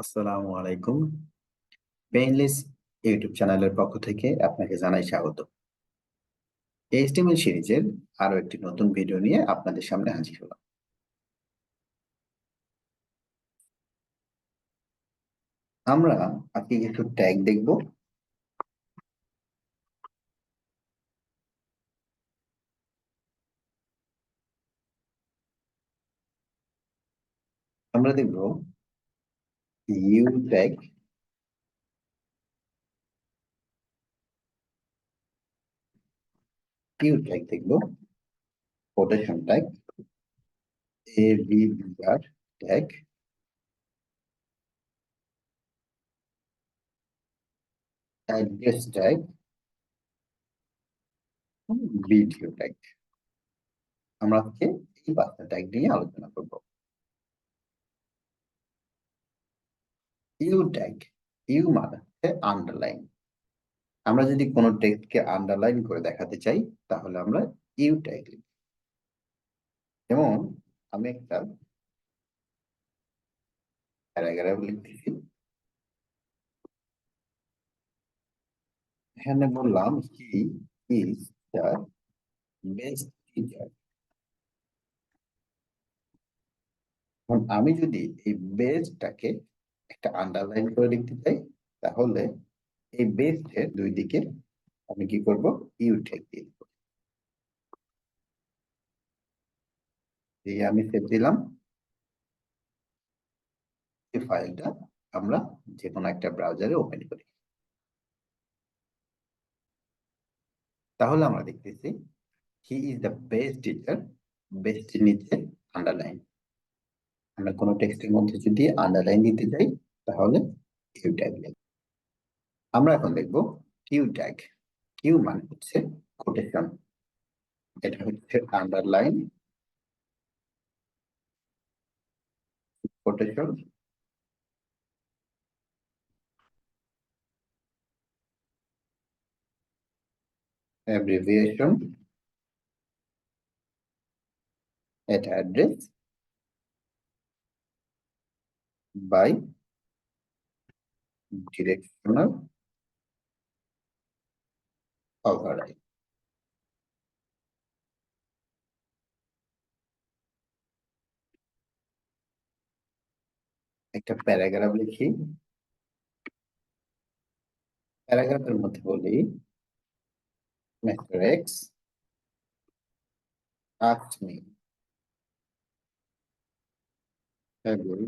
আসসালামু আলাইকুম। Painless YouTube চ্যানেলের পক্ষ থেকে আপনাকে জানাই স্বাগত। এইচটিএমএল সিরিজের আরো একটি নতুন ভিডিও নিয়ে আপনাদের সামনে হাজির হলাম। আমরা আজকে কিছু ট্যাগ দেখব। আমরা দেখব ইউ ট্যাগ, কিউ ট্যাগ দেখব, quotation tag, ABBR tag, address tag, video tag. আমরা আজকে এই পাঁচটা ট্যাগ নিয়ে আলোচনা করব। ইউ ট্যাগ, ইউ মানে হচ্ছে আন্ডারলাইন। আমরা যদি কোনো টেক্সটকে আন্ডারলাইন করে দেখাতে চাই তাহলে আমরা ইউ ট্যাগ লিখব। যেমন আমি একটা প্যারাগ্রাফ লিখতেছি, এখানে বললাম হি ইজ দ্য বেস্ট টিচার। এখন আমি যদি এই বেস্টটাকে একটা আন্ডারলাইন করে লিখতে চাই তাহলে এই বেস্টের দুই দিকে আমি কি করব, ইউ ট্যাগ দিয়ে দিব। এই আমি সেভ দিলাম। এই ফাইলটা আমরা যে কোনো একটা ব্রাউজারে ওপেন করি। তাহলে আমরা দেখতেছি he is the best teacher, বেস্টের নিচে আন্ডারলাইন। আমরা কোনো টেক্সটের মধ্যে যদি আন্ডারলাইন দিতে চাই তাহলে কিউ ট্যাগ লিখব। আমরা এখন দেখব কিউ ট্যাগ। কিউ মানে হচ্ছে কোটেশন, এটা হচ্ছে আন্ডারলাইন, কোটেশন, অ্যাব্রিভিয়েশন, এটা অ্যাড্রেস, বাই, ডিরেকশনাল, ওভাররাইড। একটা প্যারাগ্রাফ লিখি, প্যারাগ্রাফের মধ্যে বলি mister x asked me have you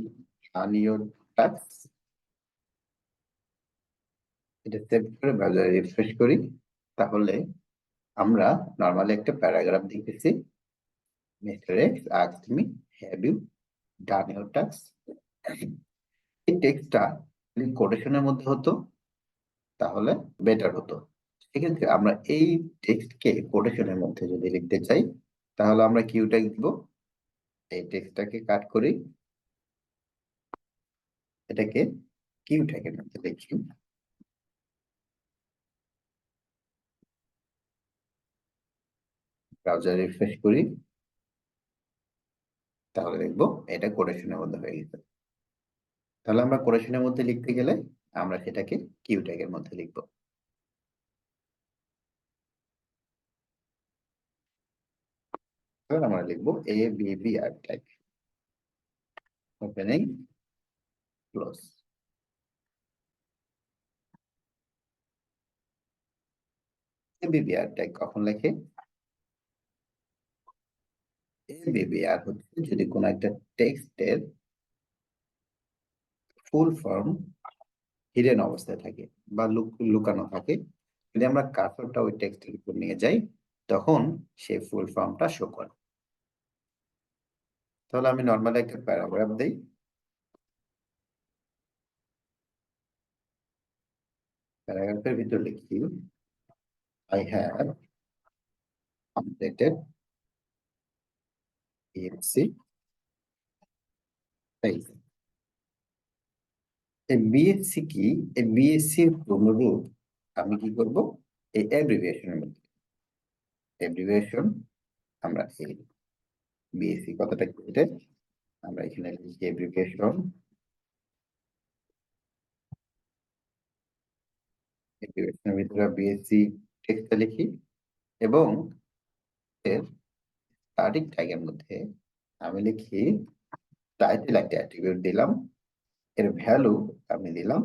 done your task। এটা সেভ করে ব্রাউজারে রিফ্রেশ করি তাহলে আমরা নরমালি একটা প্যারাগ্রাফ দেখতেছি, mister x asked me have you done your task। এই টেক্সটটা যদি কোটেশনের মধ্যে হতো তাহলে বেটার হতো। সেক্ষেত্রে আমরা এই টেক্সটকে কোটেশনের মধ্যে যদি লিখতে চাই তাহলে আমরা কিউ ট্যাগ দিব। এই টেক্সটটাকে কাট করি, এটাকে কিউ ট্যাগের মধ্যে লিখি, ব্রাউজার রিফ্রেশ করি তাহলে দেখবো এটা কোটেশনের মধ্যে হয়ে গেছে। তাহলে আমরা কোটেশনের মধ্যে লিখতে গেলে আমরা সেটাকে কিউ ট্যাগের মধ্যে লিখবো। এবার আমরা লিখবো A B B R tag, opening, close. A B B R tag কখন লেখে? এ বি বি আর হচ্ছে যদি কোনো একটা টেক্সটের ফুল ফর্ম হিডেন অবস্থায় থাকে বা লুকানো থাকে, যদি আমরা কার্সরটা ওই টেক্সটের উপর নিয়ে যাই তখন সেই ফুল ফর্মটা শো করে। তাহলে আমি নর্মালি একটা প্যারাগ্রাফ দেই, প্যারাগ্রাফের ভিতর লিখি আই হ্যাভ কমপ্লিটেড বিএসসি। এই বিএসসি কি? এই বিএসসি এর পূর্ণরূপ আমি কি করব, এই অ্যাব্রিভিয়েশনের মধ্যে অ্যাব্রিভিয়েশন, আমরা এই বিএসসি কথাটা কেটে আমরা এখানে লিখি অ্যাব্রিভিয়েশন, এর ভিতরে বিএসসি টেক্সটে লিখি এবং এর স্ট্যাটিক ট্যাগের মধ্যে আমি লিখি টাইটেল একটা অ্যাট্রিবিউট দিলাম, এর ভ্যালু আমি দিলাম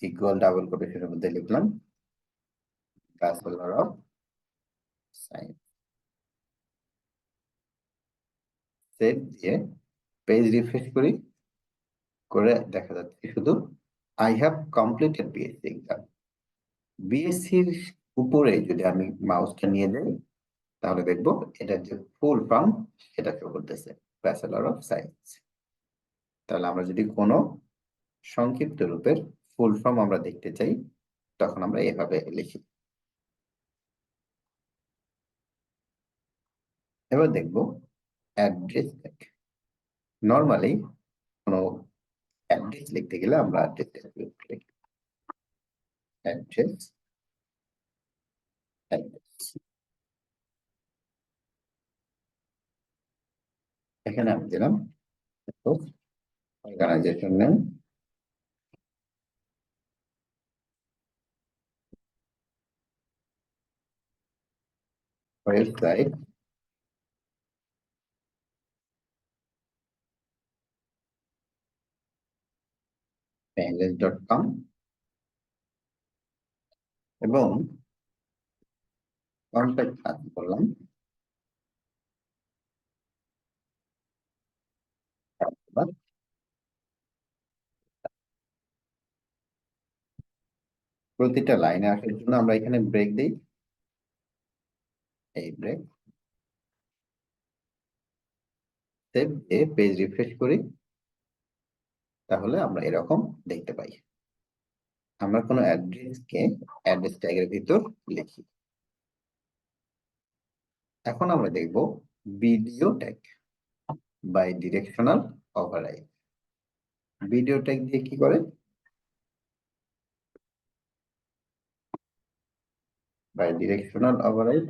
ইকুয়াল ডাবল কোটেশনের মধ্যে লিখলাম ব্যাচেলর অফ সায়েন্স। সেভ দিয়ে পেজ রিফ্রেশ করি, করে দেখা যাচ্ছে শুধু I have completed BSc exam. বিএসসির উপরে যদি আমি মাউসটা নিয়ে যাই তাহলে দেখবো এটার যে ফুল ফর্ম সেটা শো করতেছে, ব্যাচেলর অফ সায়েন্স। তাহলে আমরা যদি কোনো সংক্ষিপ্ত রূপের ফুল ফর্ম আমরা দেখতে চাই তখন আমরা এভাবে লিখি। এবার দেখবো অ্যাড্রেস। নর্মালি কোনো অ্যাড্রেস লিখতে গেলে আমরা অ্যাড্রেস এখানে আমি দিলাম অর্গানাইজেশন নেম, ওয়েবসাইট, bangla.com এবং কন্ট্যাক্ট আস করলাম। প্রতিটা লাইনে আসার জন্য আমরা এখানে ব্রেক দিই, এই ব্রেক। সেভ দিয়ে পেজ রিফ্রেশ করি, তাহলে আমরা এরকম দেখতে পাই। আমরা কোনো অ্যাড্রেসকে অ্যাড্রেস ট্যাগের ভিতর লিখি। এখন আমরা দেখব video tag bidirectional override. Video tag দিয়ে কি করে? Bidirectional override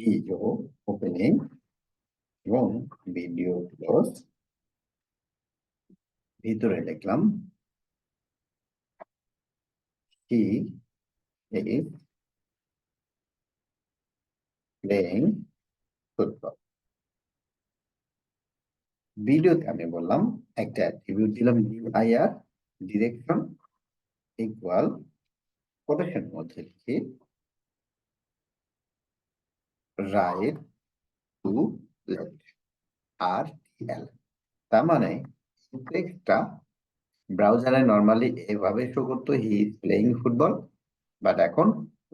video opening এবং ভিডিও ক্লোজ, ভিতরে লিখলাম he is playing football। ভিডিওতে আমি বললাম একটা অ্যাট্রিবিউট দিলাম UIR ডিরেকশন ইকুয়াল কোটেশন মধ্যে লিখি রাইট টু লেফট RTL। তার মানে টেক্সটটা ব্রাউজারে নরমালি এভাবে শো করতো he is playing football, but এখন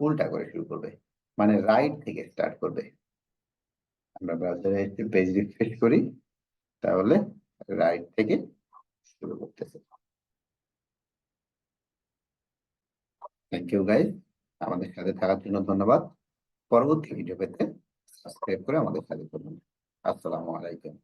উল্টা করে শুরু করবে, মানে রাইট থেকে স্টার্ট করবে। আমরা ব্রাউজারে এসে পেজ রিফ্রেশ করি, তাহলে রাইট থেকে শুরু করতেছে। থ্যাংক ইউ গাইজ, আমাদের সাথে থাকার জন্য ধন্যবাদ। পরবর্তী ভিডিও পেতে সাবস্ক্রাইব করে আমাদের সাথে থাকুন। আসসালামু আলাইকুম।